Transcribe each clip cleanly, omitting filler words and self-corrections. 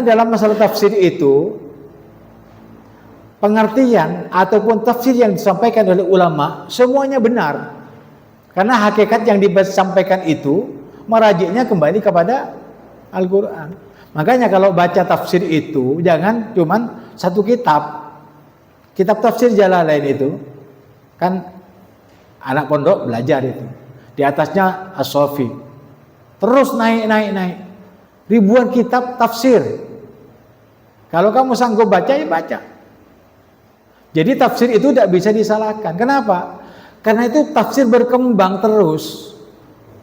Dalam masalah tafsir itu, pengertian ataupun tafsir yang disampaikan oleh ulama semuanya benar. Karena hakikat yang disampaikan itu merajiknya kembali kepada Al-Quran. Makanya kalau baca tafsir itu jangan cuman satu kitab. Kitab tafsir Jalalain itu kan anak pondok belajar itu. Di atasnya As-Sofi. Terus naik. Ribuan kitab tafsir. Kalau kamu sanggup baca, ya baca. Jadi tafsir itu tidak bisa disalahkan. Kenapa? Karena itu tafsir berkembang terus.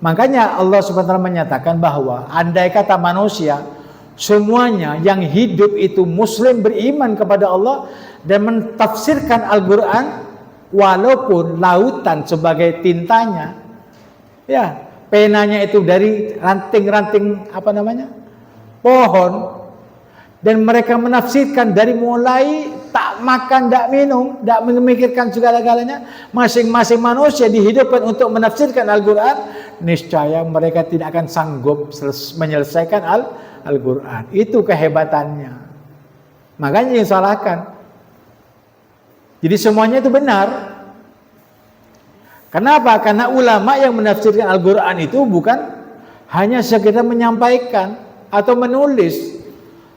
Makanya Allah SWT menyatakan bahwa andai kata manusia semuanya yang hidup itu muslim beriman kepada Allah dan mentafsirkan Al-Quran walaupun lautan sebagai tintanya, ya penanya itu dari ranting-ranting pohon, dan mereka menafsirkan dari mulai tak makan, tak minum, tak memikirkan segala-galanya, masing-masing manusia dihidupkan untuk menafsirkan Al-Quran, niscaya mereka tidak akan sanggup menyelesaikan Al-Quran. Itu kehebatannya. Makanya yang salahkan. Jadi semuanya itu benar. Kenapa? Karena ulama yang menafsirkan Al-Quran itu bukan hanya sekedar menyampaikan atau menulis,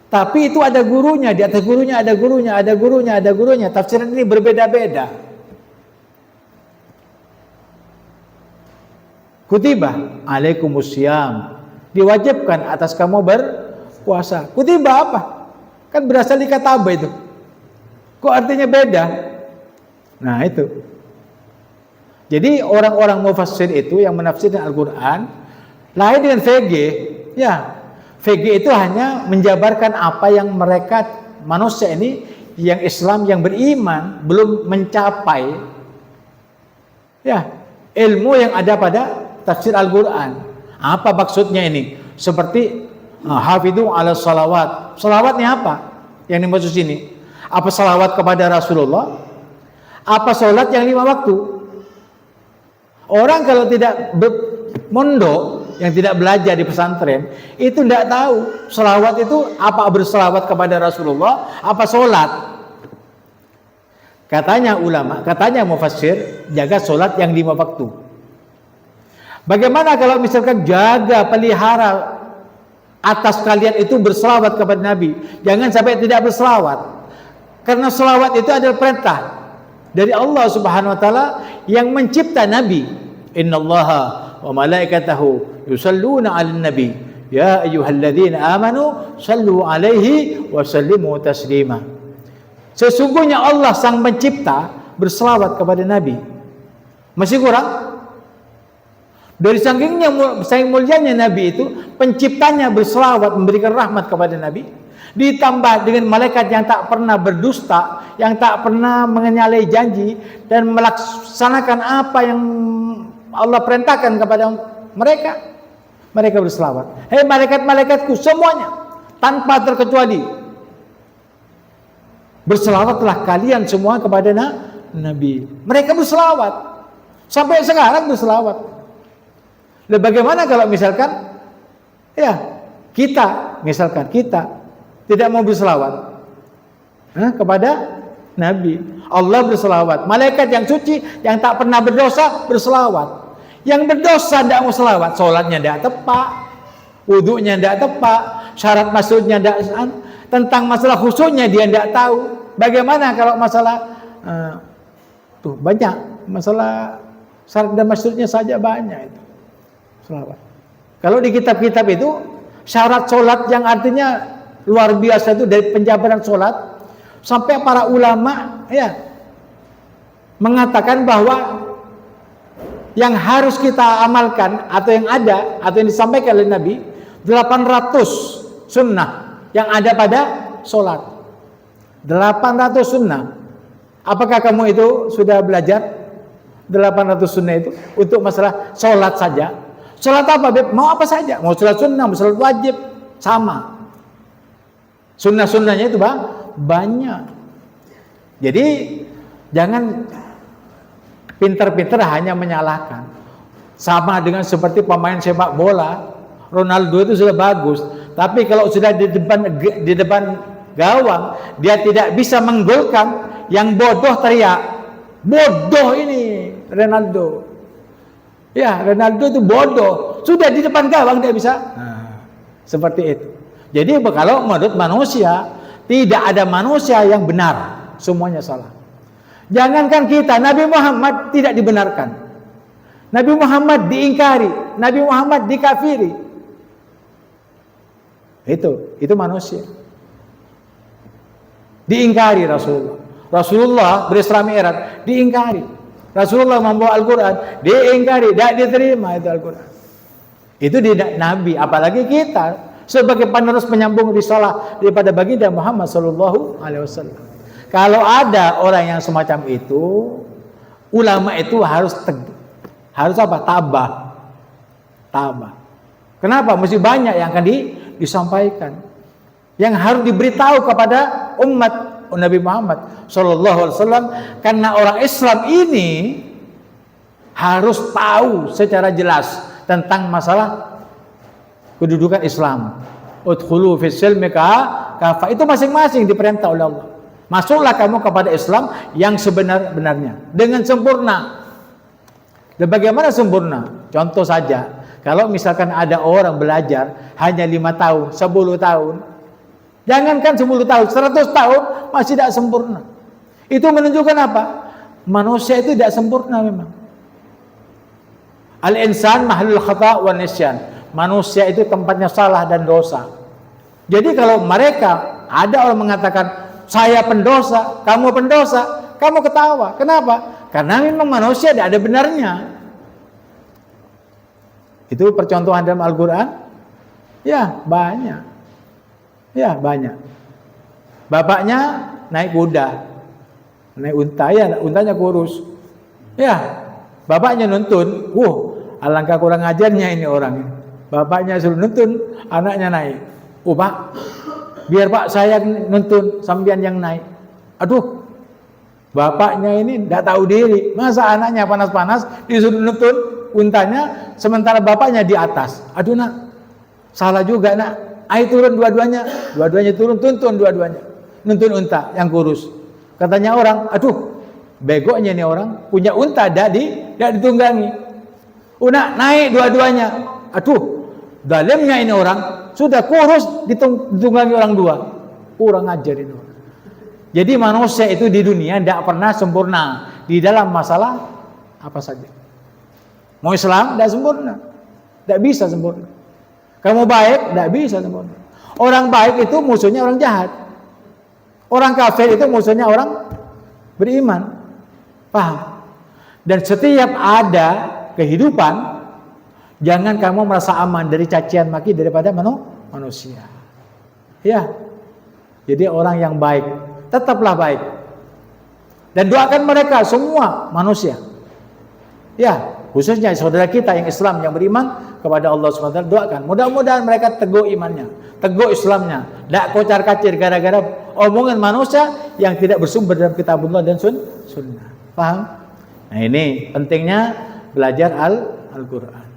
tapi itu ada gurunya, di atas gurunya ada gurunya, ada gurunya, ada gurunya. Tafsiran ini berbeda-beda. Kutiba alaikumusiyam, diwajibkan atas kamu berpuasa. Kutiba apa? Kan berasal dari kata apa itu? Kok artinya beda? Nah itu. Jadi orang-orang mufassir itu yang menafsirkan Al-Quran lain dengan VG. Ya, VG itu hanya menjabarkan apa yang mereka manusia ini yang Islam yang beriman belum mencapai. Ya, ilmu yang ada pada tafsir Al-Quran. Apa maksudnya ini? Seperti hafidhu ala salawat. Salawatnya apa? Yang dimaksud sini. Apa salawat kepada Rasulullah? Apa salat yang 5 waktu? Orang kalau tidak mondok, yang tidak belajar di pesantren, itu tidak tahu selawat itu apa, berselawat kepada Rasulullah, apa solat. Katanya ulama, katanya mufassir, jaga solat yang 5 waktu. Bagaimana kalau misalkan jaga, pelihara atas kalian itu berselawat kepada Nabi? Jangan sampai tidak berselawat. Karena selawat itu adalah perintah dari Allah Subhanahu wa taala yang mencipta Nabi. Innallaha wa malaikatahu yusalluna 'alan nabi ya ayyuhalladzina amanu sallu 'alaihi wa sallimu taslima. Sesungguhnya Allah sang pencipta berselawat kepada Nabi. Masih kurang? Dari saking mulianya Nabi itu, penciptanya berselawat memberikan rahmat kepada Nabi, ditambah dengan malaikat yang tak pernah berdusta, yang tak pernah menyalahi janji dan melaksanakan apa yang Allah perintahkan kepada mereka. Mereka berselawat. Hei malaikat-malaikatku semuanya tanpa terkecuali, berselawatlah kalian semua kepada Nabi. Mereka berselawat. Sampai sekarang berselawat. Bagaimana kalau misalkan kita tidak mau berselawat kepada Nabi? Allah berselawat. Malaikat yang suci yang tak pernah berdosa berselawat. Yang berdosa tidak mau selawat, sholatnya tidak tepat, wudunya tidak tepat, syarat masuknya tidak, tentang masalah khusyuknya dia tidak tahu. Bagaimana kalau masalah banyak masalah syarat dan masuknya saja banyak itu. Selawat. Kalau di kitab-kitab itu syarat sholat yang artinya luar biasa itu, dari penjabaran sholat sampai para ulama mengatakan bahwa yang harus kita amalkan atau yang ada atau yang disampaikan oleh Nabi 800 sunnah yang ada pada sholat. 800 sunnah. Apakah kamu itu sudah belajar 800 sunnah itu untuk masalah sholat saja? Sholat apa, Beb? Mau apa saja, mau sholat sunnah, mau sholat wajib, sama. Sunnah-sunnahnya itu banyak. Jadi jangan pinter-pinter hanya menyalahkan. Sama dengan seperti pemain sepak bola, Ronaldo itu sudah bagus, Tapi kalau sudah di depan gawang, dia tidak bisa menggolkan, yang bodoh teriak, bodoh ini Ronaldo. Ya, Ronaldo itu bodoh. Sudah di depan gawang dia bisa. Nah, seperti itu. Jadi kalau menurut manusia, tidak ada manusia yang benar, semuanya salah. Jangankan kita, Nabi Muhammad tidak dibenarkan. Nabi Muhammad diingkari, Nabi Muhammad dikafiri. Itu manusia. Diingkari Rasulullah. Rasulullah berisra Mi'raj, diingkari. Rasulullah membawa Al-Quran, diingkari, tidak diterima itu Al-Quran. Itu tidak Nabi, apalagi kita sebagai penerus penyambung risalah daripada baginda Muhammad sallallahu alaihi wasallam. Kalau ada orang yang semacam itu, ulama itu harus apa? Tabah. Kenapa? Mesti banyak yang akan disampaikan, yang harus diberitahu kepada umat Nabi Muhammad sallallahu alaihi wasallam, karena orang Islam ini harus tahu secara jelas tentang masalah kedudukan Islam. Udkhulu fis silmi kafah. Itu masing-masing diperintah oleh Allah. Masuklah kamu kepada Islam yang sebenar-benarnya dengan sempurna. Dan bagaimana sempurna? Contoh saja, kalau misalkan ada orang belajar hanya 5 tahun, 10 tahun, jangankan 10 tahun, 100 tahun masih tidak sempurna. Itu menunjukkan apa? Manusia itu tidak sempurna memang. Al-insan mahlul khata' wa nisyan. Manusia itu tempatnya salah dan dosa. Jadi kalau mereka, ada orang mengatakan saya pendosa, kamu pendosa, kamu ketawa. Kenapa? Karena memang manusia tidak ada benarnya. Itu percontohan dalam Al-Quran. Ya banyak. Bapaknya naik kuda, naik unta, ya untanya kurus. Ya, bapaknya nuntun. Alangkah kurang ajarnya ini orang. Bapaknya suruh nuntun, anaknya naik. Pak, biar Pak saya nuntun, sambian yang naik. Aduh, bapaknya ini tidak tahu diri. Masa anaknya panas-panas disuruh nuntun untanya, sementara bapaknya di atas. Aduh nak, salah juga nak. Ayo turun dua-duanya turun, tuntun dua-duanya, nuntun unta yang kurus. Katanya orang, aduh, begonya nih orang, punya unta tidak ditunggangi. Nak naik dua-duanya, aduh, dalamnya ini orang sudah kurus ditunggangi orang dua, kurang ajar ini orang. Jadi manusia itu di dunia tidak pernah sempurna di dalam masalah apa saja. Mau Islam tidak sempurna, tidak bisa sempurna. Kamu baik, tidak bisa sempurna. Orang baik itu musuhnya orang jahat. Orang kafir itu musuhnya orang beriman. Paham? Dan setiap ada kehidupan, jangan kamu merasa aman dari cacian maki daripada manusia. Ya. Jadi orang yang baik, tetaplah baik. Dan doakan mereka semua manusia. Ya, khususnya saudara kita yang Islam, yang beriman kepada Allah SWT, doakan. Mudah-mudahan mereka teguh imannya, teguh Islamnya, tidak kocar-kacir gara-gara omongan manusia yang tidak bersumber dalam kitabullah dan sunnah. Paham? Nah ini pentingnya belajar Al-Quran.